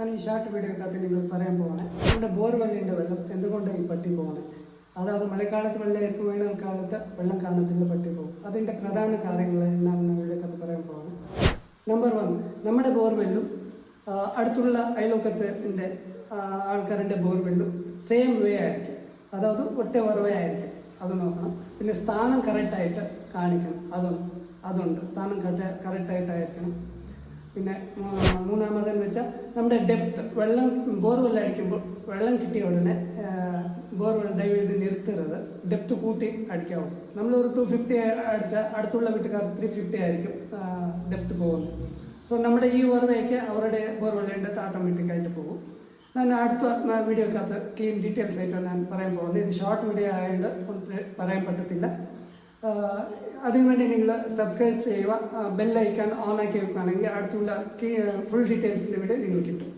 ഞാൻ ഈ ഷോർട്ട് വീഡിയോക്കകത്ത് നിങ്ങൾ പറയാൻ പോകണേ നമ്മുടെ ബോർവെല്ലിൻ്റെ വെള്ളം എന്തുകൊണ്ടാണ് ഈ പറ്റി പോകണേ. അതായത് മഴക്കാലത്ത് വെള്ളമായിരിക്കും, വേനൽക്കാലത്ത് വെള്ളം കാണത്തില്ല, പറ്റി പോകും. അതിൻ്റെ പ്രധാന കാര്യങ്ങൾ എന്നാണ് വീഡിയോക്കകത്ത് പറയാൻ പോകണം. നമ്പർ 1, നമ്മുടെ ബോർവെല്ലും അടുത്തുള്ള അയൽവക്കത്തിൻ്റെ ആൾക്കാരുടെ ബോർവെല്ലും സെയിം വേ ആയിരിക്കും, അതായത് ഒറ്റ വറവേ ആയിരിക്കും. അത് നോക്കണം. പിന്നെ സ്ഥാനം കറക്റ്റായിട്ട് കാണിക്കണം, അതുണ്ട്. സ്ഥാനം കറക്റ്റായിട്ടായിരിക്കണം. പിന്നെ മൂന്നാമതെന്ന് വെച്ചാൽ നമ്മുടെ ഡെപ്ത്, വെള്ളം ബോർവെൽ അടിക്കുമ്പോൾ വെള്ളം കിട്ടിയ ഉടനെ ബോർവെൽ ദയവേത് നിർത്തരുത്, ഡെപ്ത് കൂട്ടി അടിക്കാവൂ. നമ്മളൊരു 250 അടിച്ചാൽ അടുത്തുള്ള വീട്ടുകാർ 350 ആയിരിക്കും ഡെപ്ത് പോകുന്നത്. സോ നമ്മുടെ ഈ ഓർവയ്ക്ക് അവരുടെ ബോർവെല്ലിൻ്റെ ഓട്ടോമാറ്റിക്കായിട്ട് പോകും. ഞാൻ അടുത്ത വീഡിയോക്കകത്ത് ക്ലീൻ ഡീറ്റെയിൽസ് ആയിട്ട് ഞാൻ പറയാൻ പോകുന്നത്. ഇത് ഷോർട്ട് വീഡിയോ ആയതുകൊണ്ട് പറയാൻ പറ്റത്തില്ല. അതിനുവേണ്ടി നിങ്ങൾ സബ്സ്ക്രൈബ് ചെയ്യുക, ബെല്ലൈക്കൺ ഓൺ ആക്കി വെക്കുകയാണെങ്കിൽ അടുത്തുള്ള ഫുൾ ഡീറ്റെയിൽസിൻ്റെ വീഡിയോ നിങ്ങൾ കിട്ടും.